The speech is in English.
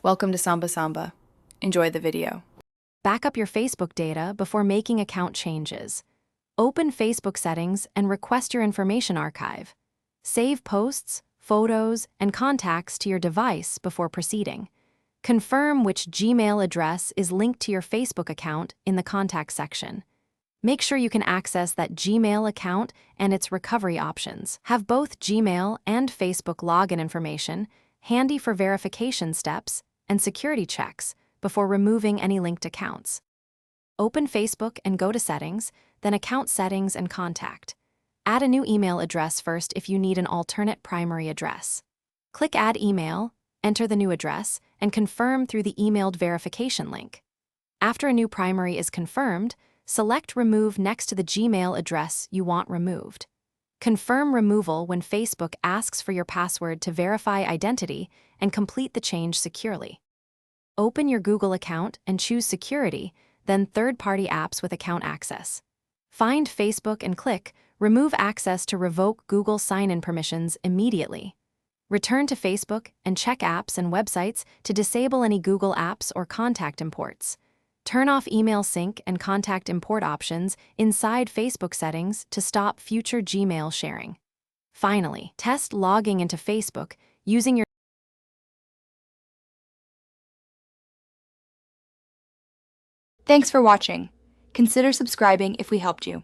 Welcome to Samba Samba. Enjoy the video. Back up your Facebook data before making account changes. Open Facebook settings and request your information archive. Save posts, photos, and contacts to your device before proceeding. Confirm which Gmail address is linked to your Facebook account in the Contacts section. Make sure you can access that Gmail account and its recovery options. Have both Gmail and Facebook login information handy for verification steps and security checks before removing any linked accounts. Open Facebook and go to Settings, then Account Settings and Contact. Add a new email address first if you need an alternate primary address. Click Add Email, enter the new address, and confirm through the emailed verification link. After a new primary is confirmed, select Remove next to the Gmail address you want removed. Confirm removal when Facebook asks for your password to verify identity and complete the change securely. Open your Google account and choose Security, then Third-Party Apps with Account Access. Find Facebook and click Remove Access to revoke Google sign-in permissions immediately. Return to Facebook and check apps and websites to disable any Google apps or contact imports. Turn off email sync and contact import options inside Facebook settings to stop future Gmail sharing. Finally, test logging into Facebook using your Thanks for watching. Consider subscribing if we helped you.